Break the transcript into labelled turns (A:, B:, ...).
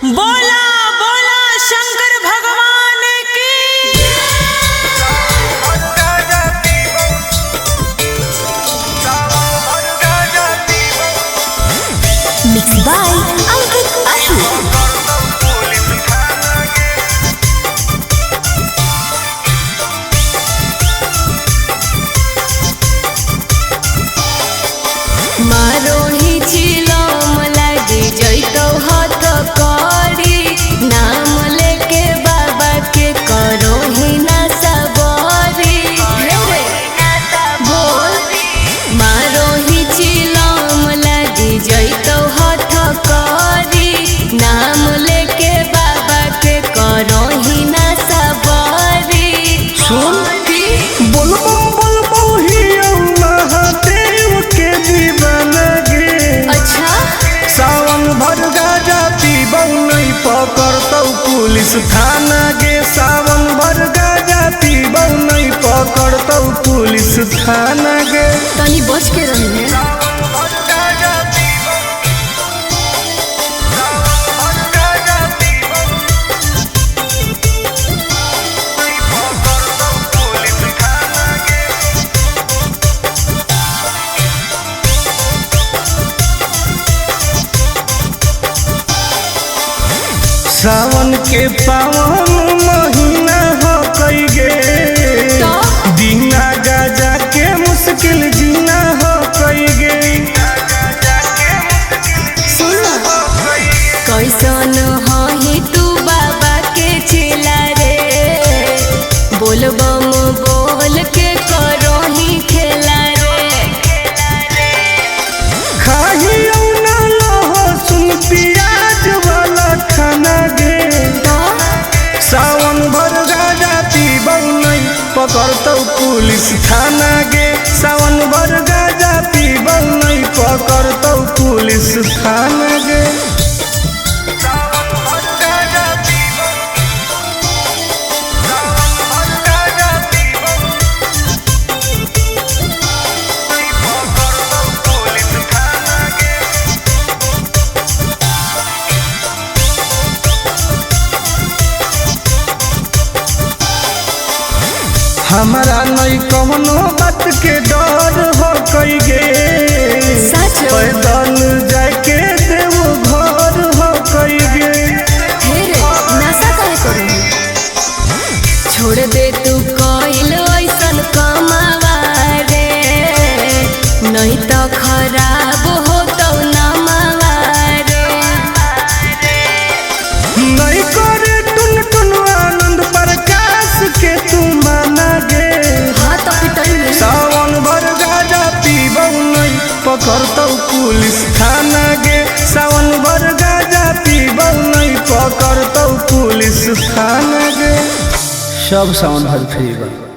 A: बोला बोला शंकर भगवान की।
B: मिक्स बाय अंकित अहिर।
A: मारो ही चिलम लागे जैतो हाथ करी, नाम लेके बाबा के करो ही ना सबरी। बोल मारो ही चिलम लागे जैतो हाथ करी, नाम लेके बाबा के करो ही ना सबरी।
C: सुन
A: अच्छा
C: सावन भर गाजा पीबौ नहीं पकड़तौ पुलिस थाना गे। सावन भर गाजा पीबौ नहीं पकड़तौ पुलिस थाना गे।
A: तनी बच के रही है।
C: सावन के पावन महीना हो कई गे, दीना गाजा के मुश्किल जीना हो कई गे।
A: कैसन ही तू बाबा के चेला रे, बोलबम बोल के करो ही खेला रे।
C: खाही ना लहसुन प्याज वाला खाना गे। सावन भर गाजा पीबौ नहीं पकड़तौ पुलिस थाना गे। सावन भर गाजा पीबौ नहीं पकड़तौ पुलिस थाना गे। हमारा नहीं कौनो बात के डर हो कई गे।
A: सच
C: पैदल जाके देवो घर हो कई गे।
A: नशा करे करो, छोड़ दे तू कोइल ऐसन कमावा रे, नहीं तो खराब हो तो नमावा रे।
C: नहीं करे टुन टुन आनंद प्रकाश के तू माना गे।
A: हाँ तो पिटाई
C: सावन भर गाजा पीबौ नहीं पकड़तौ पुलिस थाना गे। सावन भर गाजा पीबौ नहीं पकड़तौ पुलिस थाना गे। सब सावन भर फ्री बा।